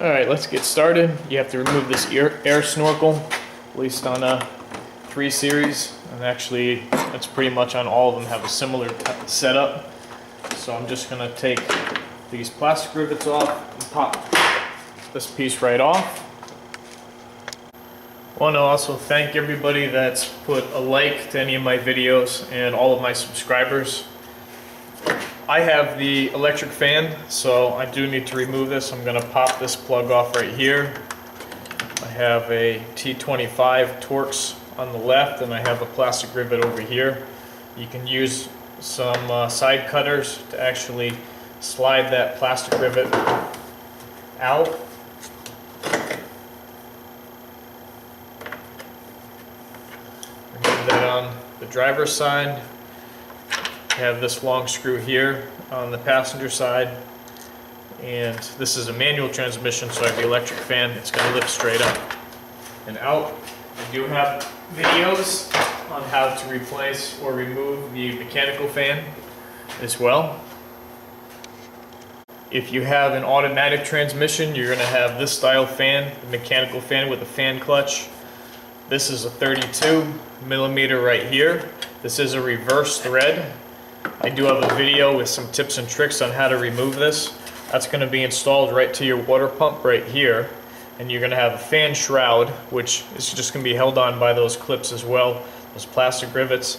Alright, let's get started. You have to remove this air snorkel, at least on a 3 series, and actually that's pretty much on all of them have a similar setup. So I'm just going to take these plastic rivets off and pop this piece right off. I want to also thank everybody that's put a like to any of my videos and all of my subscribers. I have the electric fan, so I do need to remove this. I'm going to pop this plug off right here. I have a T25 Torx on the left, and I have a plastic rivet over here. You can use some side cutters to actually slide that plastic rivet out. Remove that on the driver's side. I have this long screw here on the passenger side, and this is a manual transmission, so I have the electric fan. It's going to lift straight up and out. I do have videos on how to replace or remove the mechanical fan as well. If you have an automatic transmission, you're going to have this style fan, the mechanical fan with a fan clutch. This is a 32 millimeter right here. This is a reverse thread. I do have a video with some tips and tricks on how to remove this. That's going to be installed right to your water pump right here, and you're going to have a fan shroud, which is just going to be held on by those clips as well, those plastic rivets.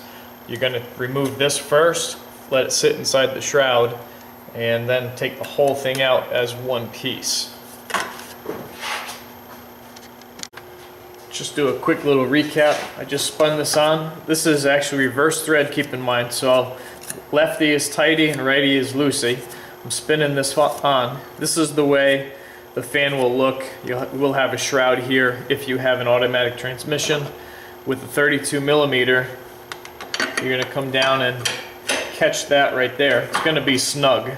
You're going to remove this first, let it sit inside the shroud, and then take the whole thing out as one piece. Just do a quick little recap. I just spun this on. This is actually reverse thread, keep in mind, so lefty is tighty and righty is loosey. I'm spinning this on. This is the way the fan will look. You will have a shroud here if you have an automatic transmission. With the 32 millimeter, you're going to come down and catch that right there. It's going to be snug,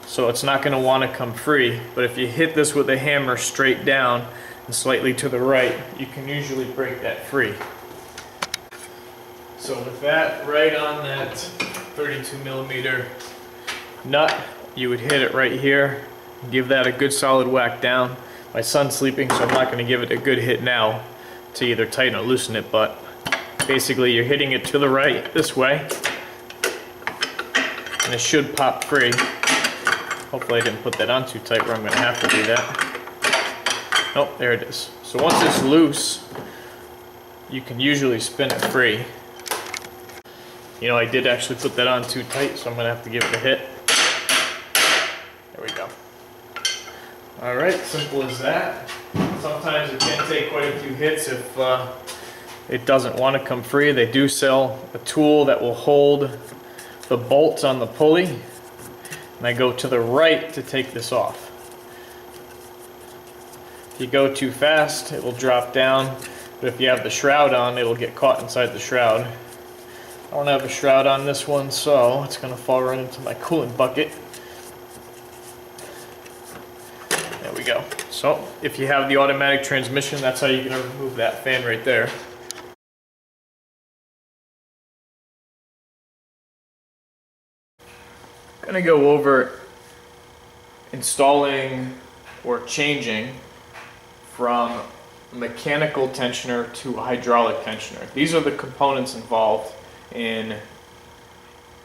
so it's not going to want to come free. But if you hit this with a hammer straight down and slightly to the right, you can usually break that free. So with that right on that 32 millimeter nut, you would hit it right here, give that a good solid whack down. My son's sleeping, so I'm not going to give it a good hit now to either tighten or loosen it, but basically you're hitting it to the right this way, and it should pop free. Hopefully I didn't put that on too tight where I'm going to have to do that. Nope, there it is. So once it's loose, you can usually spin it free. You know, I did actually put that on too tight, so I'm going to have to give it a hit. There we go. Alright, simple as that. Sometimes it can take quite a few hits if it doesn't want to come free. They do sell a tool that will hold the bolts on the pulley, and I go to the right to take this off. If you go too fast, it will drop down, but if you have the shroud on, it'll get caught inside the shroud. I don't have a shroud on this one, so it's going to fall right into my coolant bucket. There we go. So if you have the automatic transmission, that's how you're going to remove that fan right there. I'm going to go over installing or changing from mechanical tensioner to hydraulic tensioner. These are the components involved in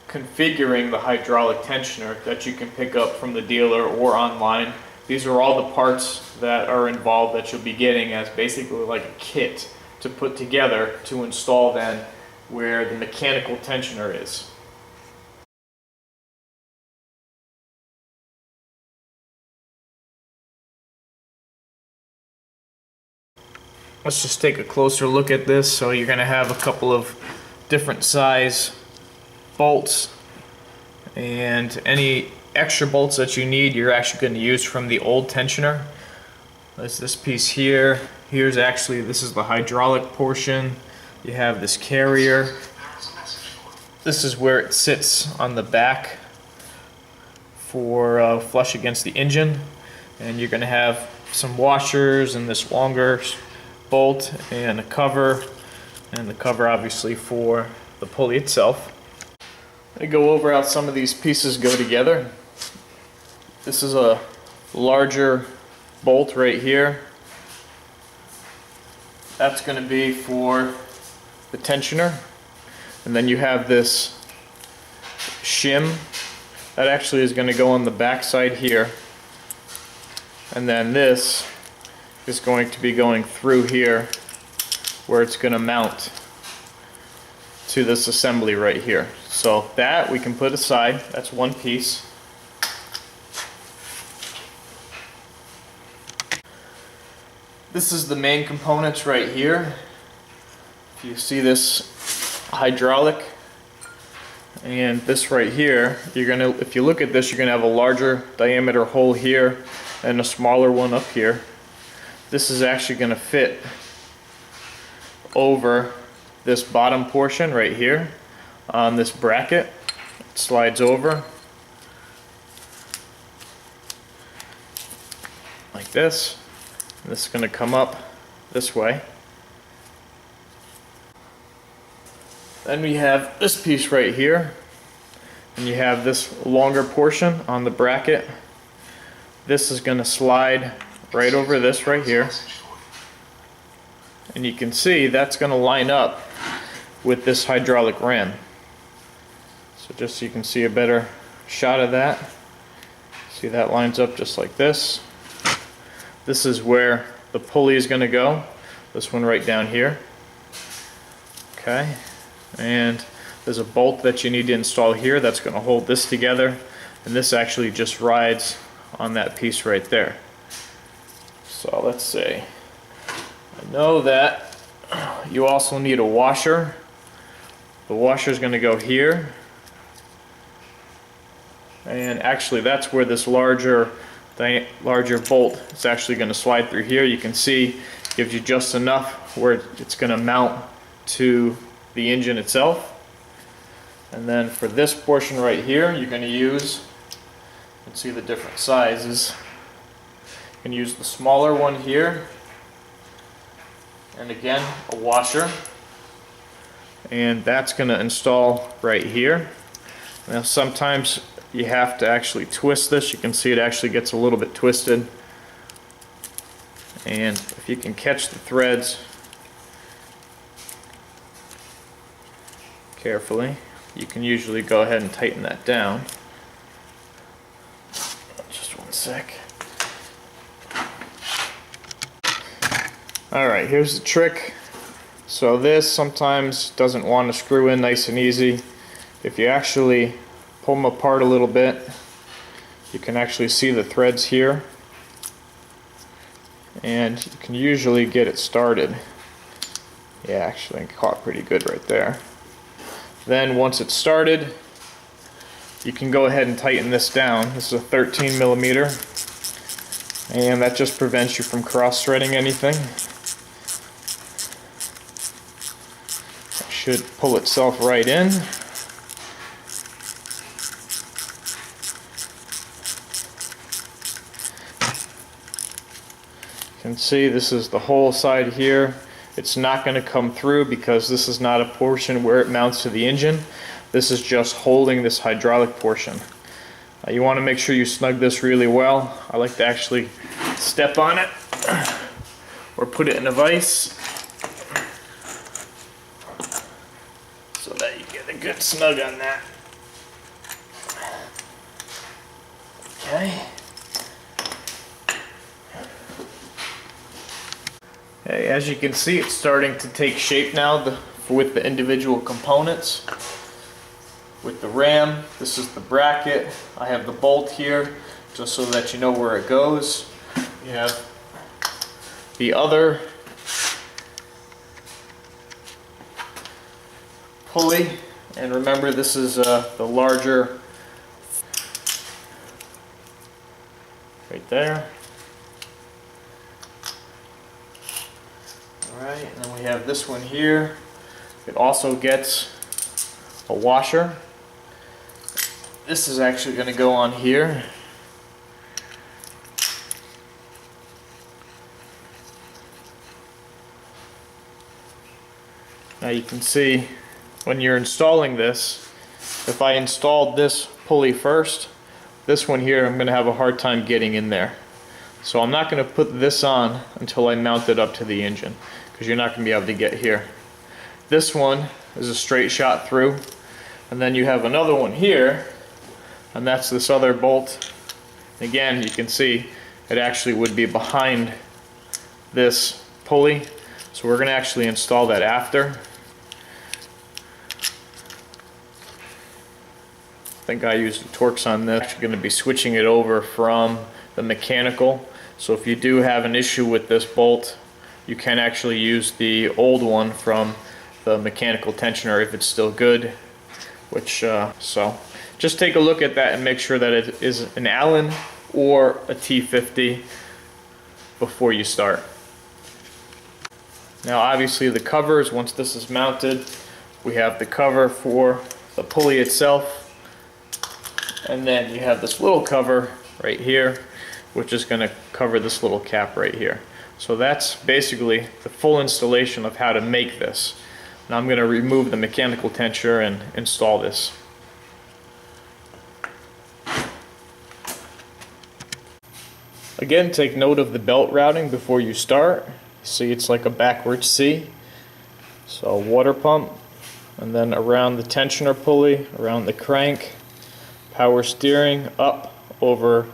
configuring the hydraulic tensioner that you can pick up from the dealer or online. These are all the parts that are involved that you'll be getting as basically like a kit to put together to install then where the mechanical tensioner is. Let's just take a closer look at this. So you're going to have a couple of different size bolts, and any extra bolts that you need you're actually going to use from the old tensioner. There's this piece here. This is the hydraulic portion. You have this carrier. This is where it sits on the back for flush against the engine, and you're going to have some washers and this longer bolt and a cover, and the cover obviously for the pulley itself. I go over how some of these pieces go together. This is a larger bolt right here, that's going to be for the tensioner. And then you have this shim that actually is going to go on the back side here. And then this is going to be going through here where it's going to mount to this assembly right here. So that we can put aside. That's one piece. This is the main components right here. If you see this hydraulic and this right here, if you look at this, you're gonna have a larger diameter hole here and a smaller one up here. This is actually gonna fit over this bottom portion right here on this bracket. It slides over like this. And this is going to come up this way. Then we have this piece right here, and you have this longer portion on the bracket. This is going to slide right over this right here, and you can see that's going to line up with this hydraulic ram. So just so you can see a better shot of that, see that lines up just like this. This is where the pulley is going to go, this one right down here. Okay, and there's a bolt that you need to install here that's going to hold this together, and this actually just rides on that piece right there. So let's see, I know that you also need a washer. The washer is going to go here, and actually that's where this larger bolt is actually going to slide through here. You can see it gives you just enough where it's going to mount to the engine itself. And then for this portion right here, you're going to use, you can see the different sizes. You can use the smaller one here, and again a washer, and that's going to install right here. Now sometimes you have to actually twist this. You can see it actually gets a little bit twisted, and if you can catch the threads carefully, you can usually go ahead and tighten that down. Just one sec. Alright, here's the trick. So this sometimes doesn't want to screw in nice and easy. If you actually pull them apart a little bit, you can actually see the threads here, and you can usually get it started. Yeah, actually it caught pretty good right there. Then once it's started, you can go ahead and tighten this down. This is a 13 millimeter, and that just prevents you from cross-threading anything. It should pull itself right in. You can see this is the whole side here. It's not going to come through because this is not a portion where it mounts to the engine. This is just holding this hydraulic portion. You want to make sure you snug this really well. I like to actually step on it or put it in a vise so that you get a good snug on that. Okay. Okay, as you can see, it's starting to take shape now with the individual components. With the ram, this is the bracket. I have the bolt here just so that you know where it goes. You have the other pulley, and remember this is the larger right there. Alright, and then we have this one here. It also gets a washer. This is actually going to go on here. Now you can see when you're installing this, if I installed this pulley first, this one here I'm going to have a hard time getting in there. So I'm not going to put this on until I mount it up to the engine, because you're not going to be able to get here. This one is a straight shot through, and then you have another one here, and that's this other bolt. Again, you can see it actually would be behind this pulley, so we're going to actually install that after. I think I used the Torx on this. I'm actually going to be switching it over from the mechanical, so if you do have an issue with this bolt, you can actually use the old one from the mechanical tensioner if it's still good, which so just take a look at that and make sure that it is an Allen or a T50 before you start. Now obviously the covers, once this is mounted, we have the cover for the pulley itself, and then you have this little cover right here, which is going to cover this little cap right here. So that's basically the full installation of how to make this. Now I'm going to remove the mechanical tensioner and install this. Again, take note of the belt routing before you start. See, it's like a backwards C. So water pump, and then around the tensioner pulley, around the crank, power steering, up over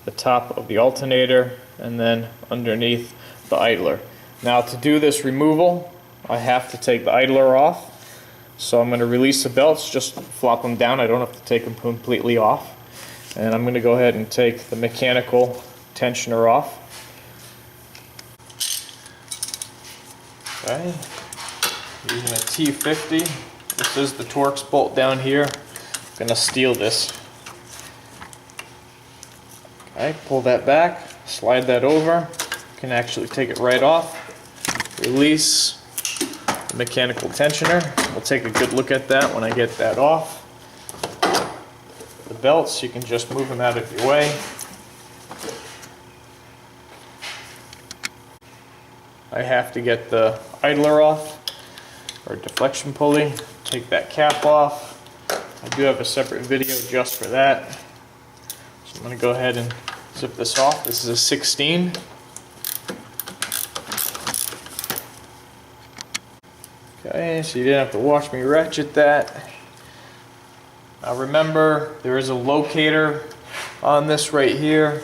the top of the alternator, and then underneath the idler. Now to do this removal, I have to take the idler off. So I'm going to release the belts, just flop them down. I don't have to take them completely off. And I'm going to go ahead and take the mechanical tensioner off. Okay, using a T50. This is the Torx bolt down here. I'm going to steel this. Okay, pull that back, slide that over. You can actually take it right off. Release the mechanical tensioner. We'll take a good look at that when I get that off. The belts, you can just move them out of your way. I have to get the idler off, or deflection pulley. Take that cap off. I do have a separate video just for that. So I'm going to go ahead and zip this off. This is a 16. Okay, so you didn't have to watch me ratchet that. Now remember, there is a locator on this right here.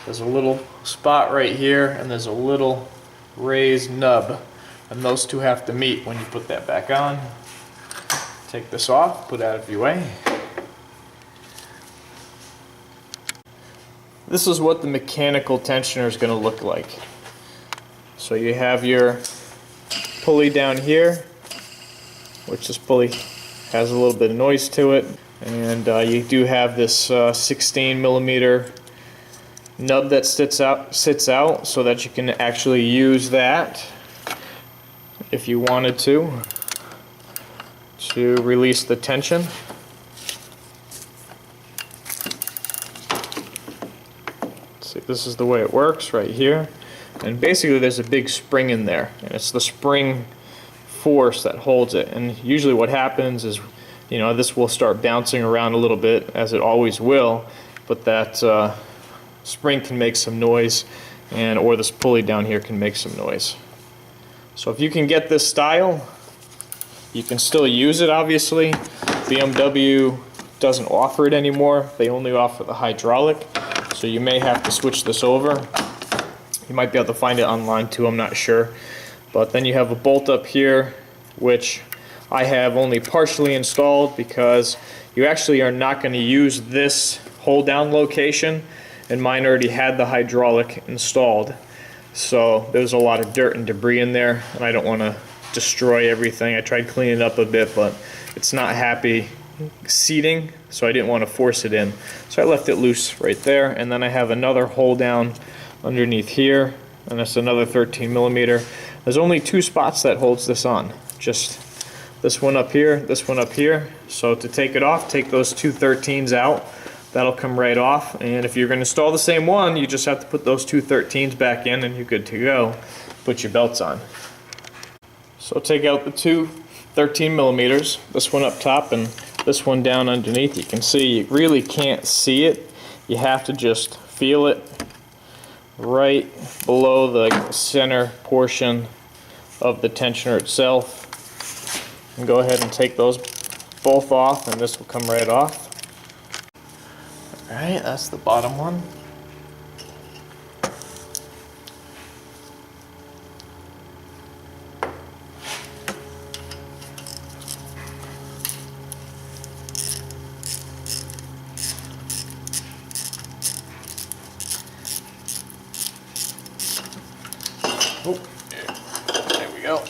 There's a little spot right here, and there's a little raised nub, and those two have to meet when you put that back on. Take this off, put it out of your way. This is what the mechanical tensioner is going to look like. So you have your pulley down here, which this pulley has a little bit of noise to it, and you do have this 16 millimeter nub that sits out so that you can actually use that if you wanted to release the tension. See, this is the way it works right here, and basically there's a big spring in there, and it's the spring force that holds it. And usually what happens is, you know, this will start bouncing around a little bit, as it always will, but that spring can make some noise, and or this pulley down here can make some noise. So if you can get this style, you can still use it. Obviously BMW doesn't offer it anymore. They only offer the hydraulic, so you may have to switch this over. You might be able to find it online too, I'm not sure. But then you have a bolt up here, which I have only partially installed because you actually are not going to use this hold down location, and mine already had the hydraulic installed. So there's a lot of dirt and debris in there, and I don't want to destroy everything. I tried cleaning it up a bit, but it's not happy seating, so I didn't want to force it in. So I left it loose right there, and then I have another hold down underneath here, and that's another 13 millimeter. There's only two spots that holds this on, just this one up here, this one up here. So to take it off, take those two 13s out. That'll come right off, and if you're going to install the same one, you just have to put those two 13s back in and you're good to go. Put your belts on. So take out the two 13 millimeters, this one up top and this one down underneath. You can see you really can't see it. You have to just feel it right below the center portion of the tensioner itself. And go ahead and take those both off, and this will come right off. Alright, that's the bottom one. Oh, there we go.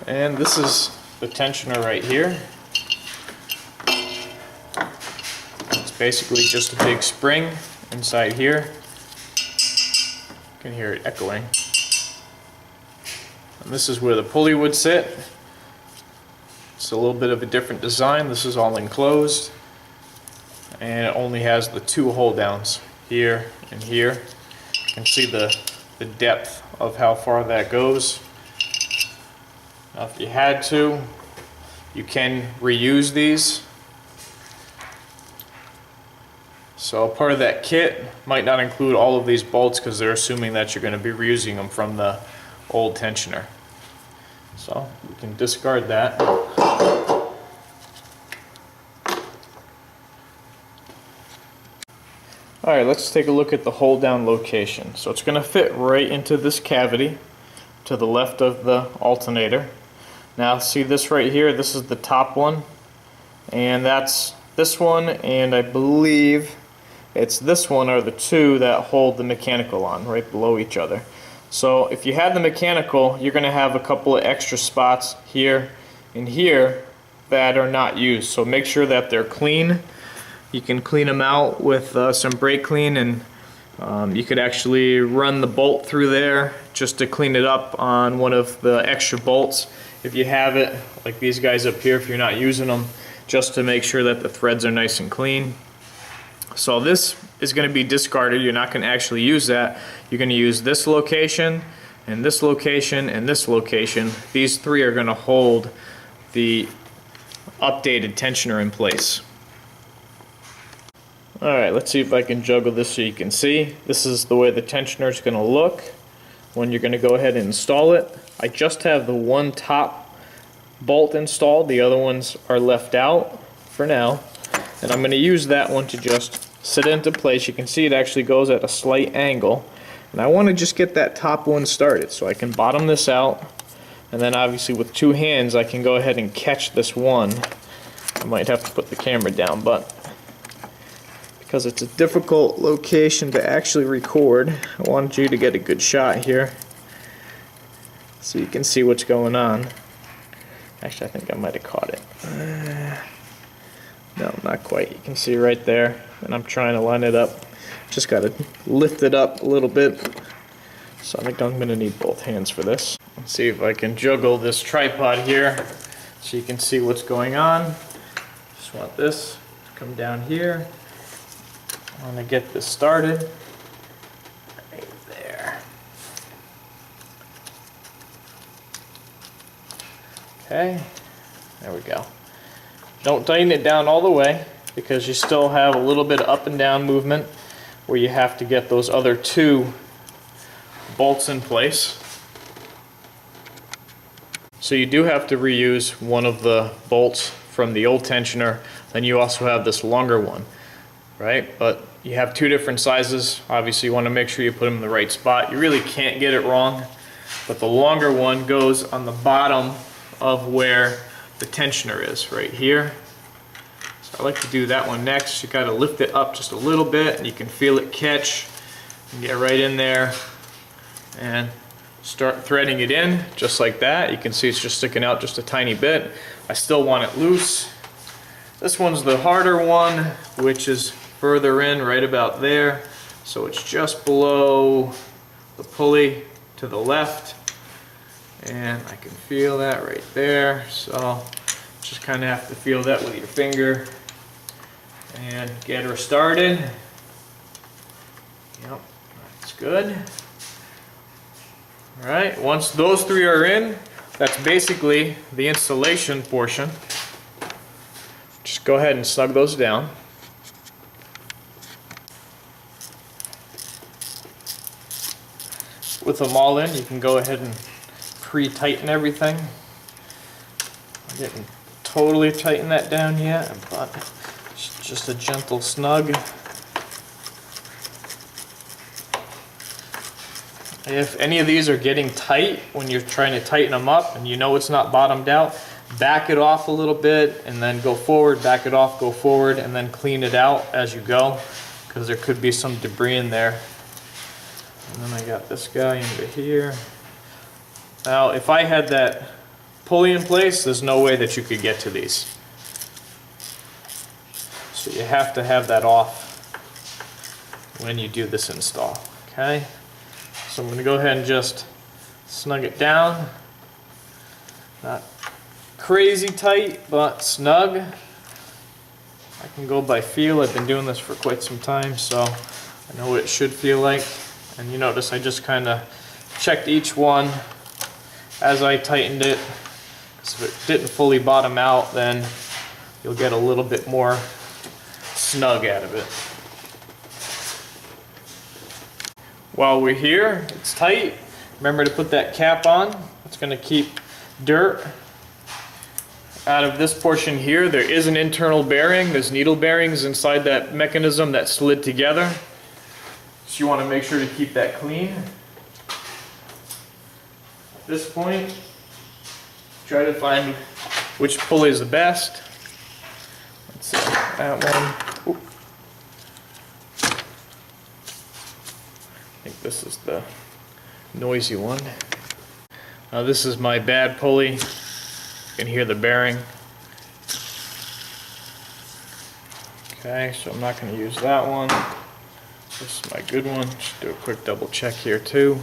And this is the tensioner right here. It's basically just a big spring inside here. You can hear it echoing. And this is where the pulley would sit. It's a little bit of a different design. This is all enclosed. And it only has the two hold downs here and here. You can see the depth of how far that goes. Now if you had to, you can reuse these. So part of that kit might not include all of these bolts because they're assuming that you're going to be reusing them from the old tensioner. So we can discard that. Alright, let's take a look at the hold down location. So it's going to fit right into this cavity to the left of the alternator. Now see this right here, this is the top one, and that's this one, and I believe it's this one are the two that hold the mechanical on right below each other. So if you have the mechanical, you're going to have a couple of extra spots here and here that are not used. So make sure that they're clean. You can clean them out with some brake clean, and you could actually run the bolt through there just to clean it up on one of the extra bolts. If you have it, like these guys up here, if you're not using them, just to make sure that the threads are nice and clean. So this is going to be discarded. You're not going to actually use that. You're going to use this location, and this location, and this location. These three are going to hold the updated tensioner in place. Alright, let's see if I can juggle this so you can see. This is the way the tensioner is going to look when you're going to go ahead and install it. I just have the one top bolt installed. The other ones are left out for now. And I'm going to use that one to just sit into place. You can see it actually goes at a slight angle. And I want to just get that top one started. So I can bottom this out. And then obviously with two hands I can go ahead and catch this one. I might have to put the camera down, but because it's a difficult location to actually record, I wanted you to get a good shot here so you can see what's going on. Actually, I think I might have caught it. No, not quite. You can see right there, and I'm trying to line it up. Just got to lift it up a little bit. So I think I'm going to need both hands for this. Let's see if I can juggle this tripod here so you can see what's going on. Just want this to come down here. I want to get this started right there. Okay, there we go. Don't tighten it down all the way because you still have a little bit of up and down movement where you have to get those other two bolts in place. So you do have to reuse one of the bolts from the old tensioner, then you also have this longer one, right? But you have two different sizes. Obviously you want to make sure you put them in the right spot. You really can't get it wrong, but the longer one goes on the bottom of where the tensioner is, right here. So I like to do that one next. You got to lift it up just a little bit and you can feel it catch and get right in there and start threading it in just like that. You can see it's just sticking out just a tiny bit. I still want it loose. This one's the harder one, which is further in right about there. So it's just below the pulley to the left. And I can feel that right there. So just kind of have to feel that with your finger and get her started. Yep, that's good. All right, once those three are in, that's basically the installation portion. Just go ahead and snug those down. with them all in, you can go ahead and pre-tighten everything. I didn't totally tighten that down yet, but it's just a gentle snug. If any of these are getting tight when you're trying to tighten them up and you know it's not bottomed out, back it off a little bit and then go forward, back it off, go forward, and then clean it out as you go, because there could be some debris in there. And then I got this guy into here. Now, if I had that pulley in place, there's no way that you could get to these. So you have to have that off when you do this install, okay? So I'm going to go ahead and just snug it down. Not crazy tight, but snug. I can go by feel. I've been doing this for quite some time, so I know what it should feel like. And you notice I just kind of checked each one as I tightened it. So if it didn't fully bottom out, then you'll get a little bit more snug out of it. While we're here, it's tight. Remember to put that cap on. It's going to keep dirt out of this portion here. There is an internal bearing. There's needle bearings inside that mechanism that slid together. So you want to make sure to keep that clean. At this point, try to find which pulley is the best. Let's see, that one. Oop. I think this is the noisy one. Now this is my bad pulley. You can hear the bearing. Okay, so I'm not going to use that one. This is my good one. Just do a quick double check here too.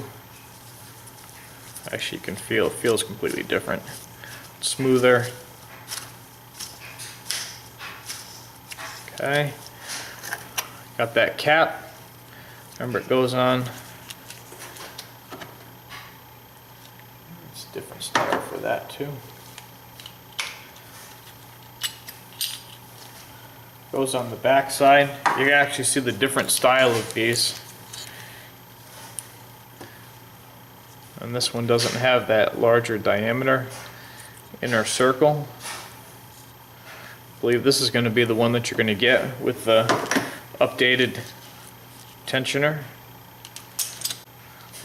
Actually, you can feel it feels completely different. Smoother. Okay. Got that cap. Remember, it goes on. It's a different style for that too. Goes on the back side. You can actually see the different style of these. And this one doesn't have that larger diameter inner circle. I believe this is going to be the one that you're going to get with the updated tensioner.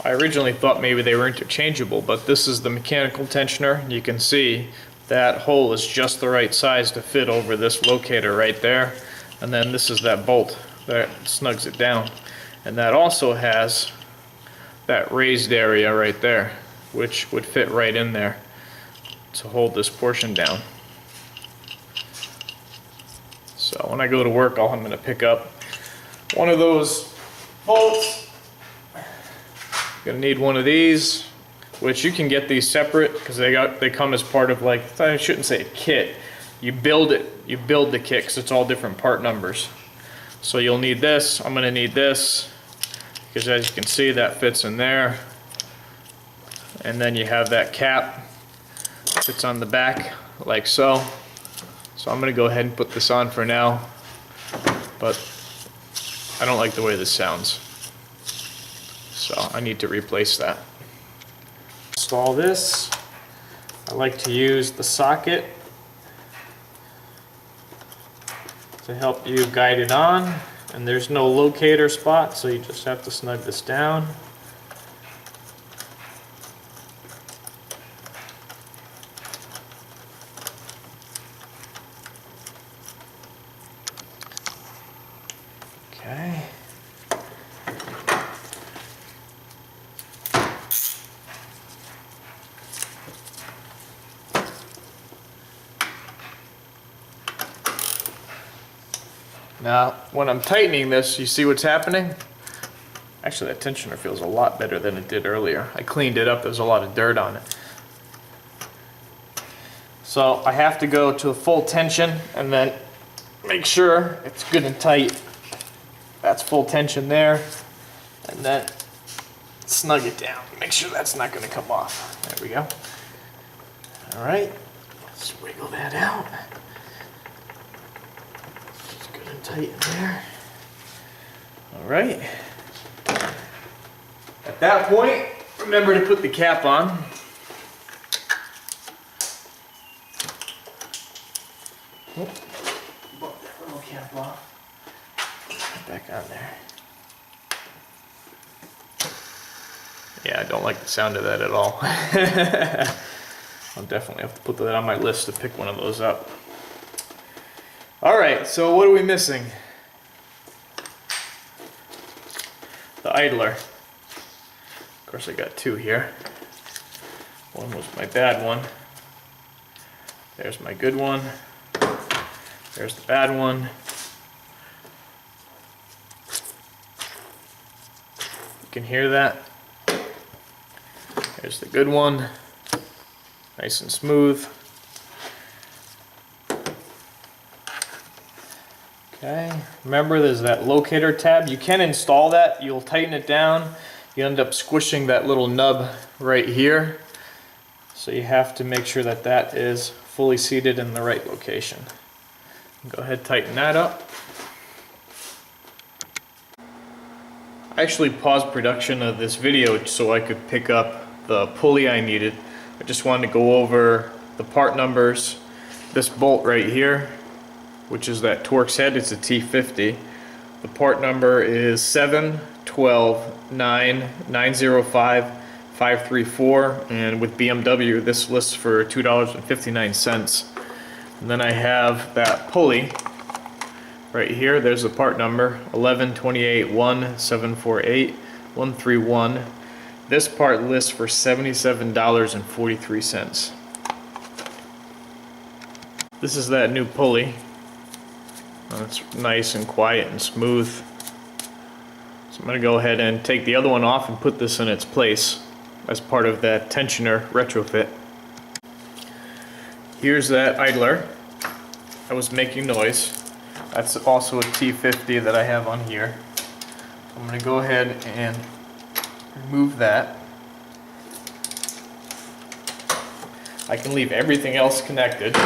I originally thought maybe they were interchangeable, but this is the mechanical tensioner. You can see that hole is just the right size to fit over this locator right there. And then this is that bolt that snugs it down. And that also has that raised area right there, which would fit right in there to hold this portion down. So when I go to work, I'm going to pick up one of those bolts. Going to need one of these, which you can get these separate because they come as part of, like, I shouldn't say a kit. You build it. You build the kit because it's all different part numbers. So you'll need this. I'm going to need this because, as you can see, that fits in there. And then you have that cap. Fits on the back like so. So I'm going to go ahead and put this on for now. But I don't like the way this sounds. So I need to replace that. Install this. I like to use the socket to help you guide it on. And there's no locator spot, so you just have to snug this down. Okay. Now, when I'm tightening this, you see what's happening? Actually, that tensioner feels a lot better than it did earlier. I cleaned it up, there's a lot of dirt on it. So I have to go to a full tension and then make sure it's good and tight. That's full tension there. And then snug it down. Make sure that's not going to come off. There we go. All right, let's wiggle that out. It's good and tight in there. All right. At that point, remember to put the cap on. Oh, bump that little cap off. Back on there. Yeah, I don't like the sound of that at all. I'll definitely have to put that on my list to pick one of those up. Alright, so what are we missing? The idler. Of course I got two here. One was my bad one. There's my good one. There's the bad one. You can hear that. There's the good one. Nice and smooth. Okay, remember there's that locator tab. You can install that. You'll tighten it down. You end up squishing that little nub right here. So you have to make sure that that is fully seated in the right location. Go ahead, tighten that up. I actually paused production of this video so I could pick up the pulley I needed. I just wanted to go over the part numbers. This bolt right here, which is that Torx head, it's a T50. The part number is 7129905 and with BMW this lists for $2.59. And then I have that pulley right here. There's the part number 11281748131. This part lists for $77.43. This is that new pulley. It's nice and quiet and smooth. So I'm going to go ahead and take the other one off and put this in its place as part of that tensioner retrofit. Here's that idler that was making noise. That's also a T50 that I have on here. I'm going to go ahead and remove that. I can leave everything else connected.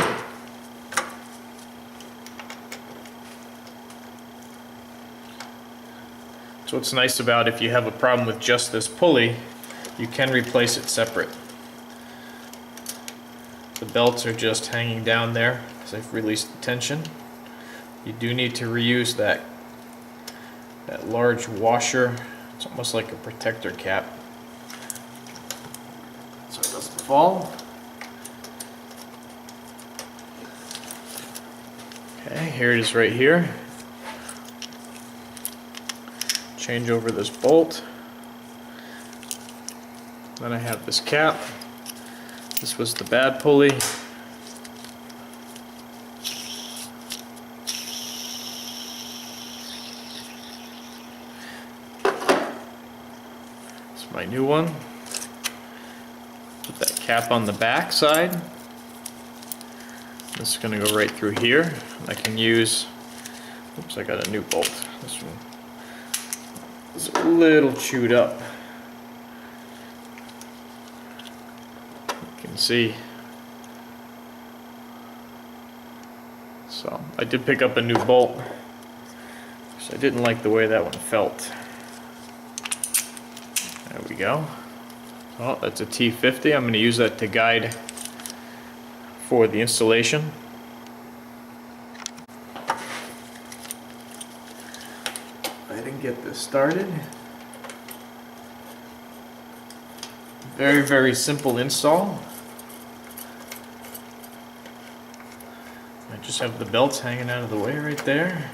So what's nice about if you have a problem with just this pulley, you can replace it separate. The belts are just hanging down there because I've released the tension. You do need to reuse that large washer. It's almost like a protector cap, so it doesn't fall. Okay, here it is right here. Change over this bolt. Then I have this cap. This was the bad pulley. It's my new one. Put that cap on the back side. This is going to go right through here. I can use, oops, I got a new bolt. This one is a little chewed up. You can see. So I did pick up a new bolt. So I didn't like the way that one felt. There we go. Oh, that's a T50. I'm going to use that to guide for the installation. I didn't get this started. Very, very simple install. I just have the belts hanging out of the way right there.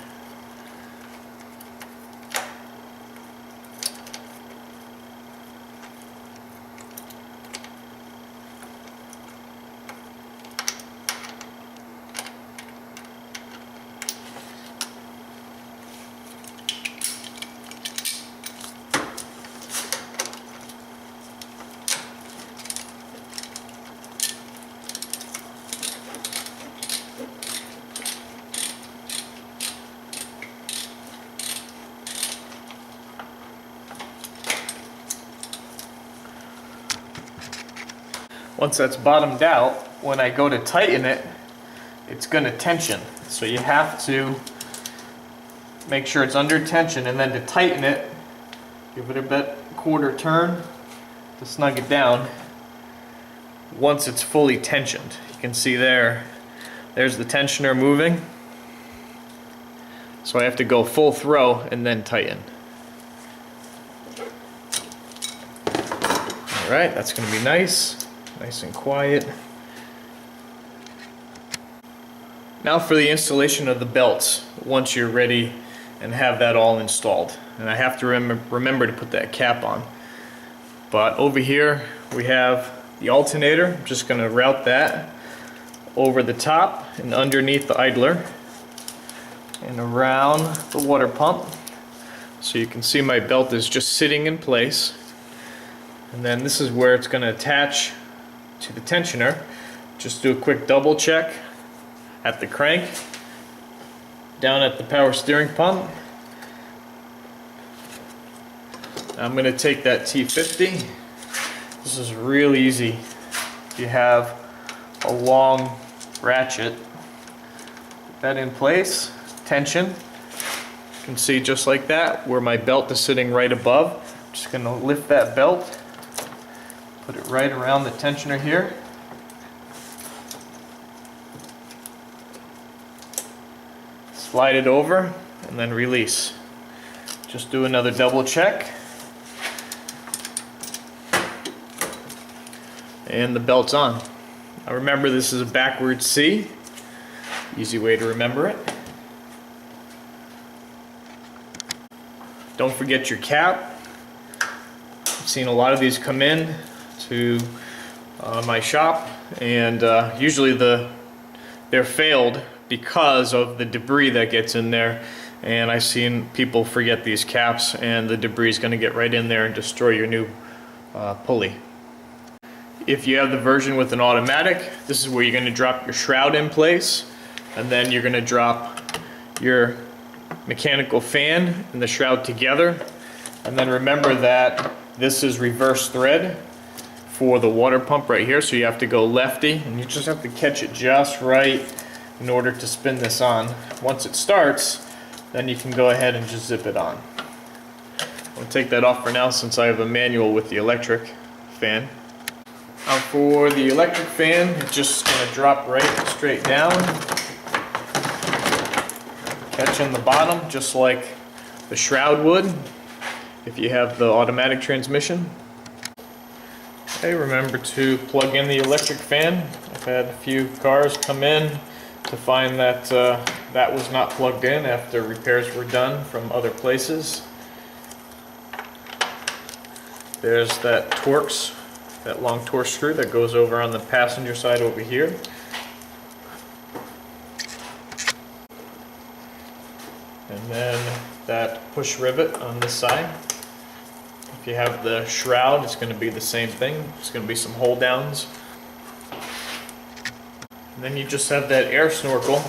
Once that's bottomed out, when I go to tighten it, it's going to tension. So you have to make sure it's under tension, and then to tighten it, give it a bit quarter turn, to snug it down once it's fully tensioned. You can see there's the tensioner moving. So I have to go full throw and then tighten. Alright, that's going to be nice and quiet. Now for the installation of the belts, once you're ready and have that all installed. And I have to remember to put that cap on. But over here we have the alternator. I'm just going to route that over the top and underneath the idler and around the water pump. So you can see my belt is just sitting in place. And then this is where it's going to attach to the tensioner. Just do a quick double check at the crank, down at the power steering pump. I'm going to take that T50. This is really easy. If you have a long ratchet, put that in place, tension. You can see just like that where my belt is sitting right above. I'm just going to lift that belt, put it right around the tensioner here. Slide it over and then release. Just do another double check. And the belt's on. Now remember, this is a backwards C. Easy way to remember it. Don't forget your cap. I've seen a lot of these come in to my shop, and usually they're failed because of the debris that gets in there. And I've seen people forget these caps, and the debris is going to get right in there and destroy your new pulley. If you have the version with an automatic, this is where you're going to drop your shroud in place, and then you're going to drop your mechanical fan and the shroud together. And then remember that this is reverse thread for the water pump right here, so you have to go lefty, and you just have to catch it just right in order to spin this on. Once it starts, then you can go ahead and just zip it on. I'll take that off for now since I have a manual with the electric fan. Now for the electric fan, it's just going to drop right straight down, catch in the bottom just like the shroud would if you have the automatic transmission. Okay, remember to plug in the electric fan. I've had a few cars come in to find that that was not plugged in after repairs were done from other places. There's that Torx, that long Torx screw that goes over on the passenger side over here. And then that push rivet on this side. If you have the shroud, it's going to be the same thing. It's going to be some hold downs. And then you just have that air snorkel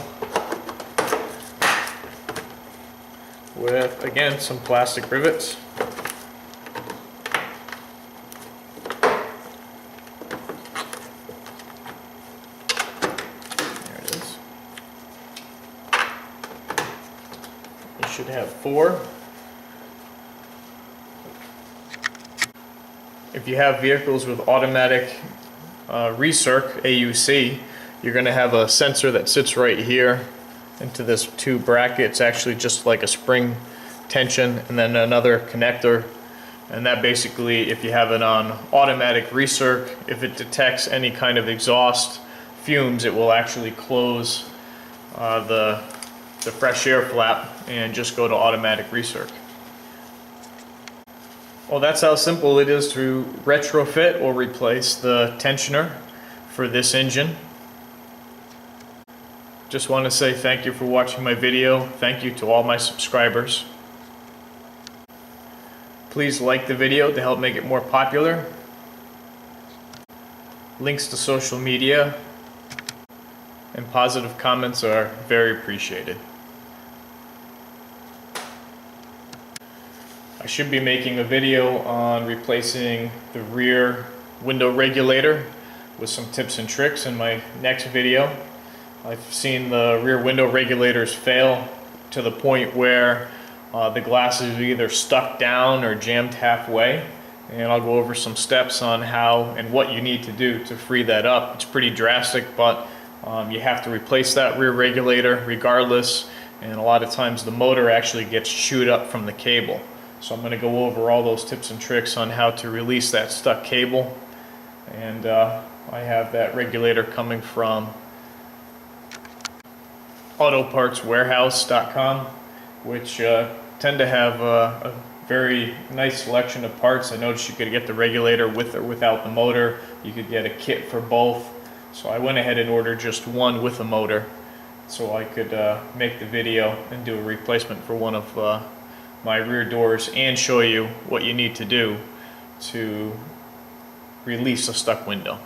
with, again, some plastic rivets. Should have 4. If you have vehicles with automatic recirc, AUC, you're going to have a sensor that sits right here into this 2 bracket. It's actually just like a spring tension, and then another connector. And that basically, if you have it on automatic recirc, if it detects any kind of exhaust fumes, it will actually close the fresh air flap and just go to automatic recirc. Well, that's how simple it is to retrofit or replace the tensioner for this engine. Just want to say thank you for watching my video. Thank you to all my subscribers. Please like the video to help make it more popular. Links to social media and positive comments are very appreciated. I should be making a video on replacing the rear window regulator with some tips and tricks in my next video. I've seen the rear window regulators fail to the point where the glass is either stuck down or jammed halfway, and I'll go over some steps on how and what you need to do to free that up. It's pretty drastic, but you have to replace that rear regulator regardless, and a lot of times the motor actually gets chewed up from the cable. So I'm going to go over all those tips and tricks on how to release that stuck cable. And I have that regulator coming from autopartswarehouse.com, which tend to have a very nice selection of parts. I noticed you could get the regulator with or without the motor. You could get a kit for both. So I went ahead and ordered just one with a motor so I could make the video and do a replacement for one of my rear doors and show you what you need to do to release a stuck window.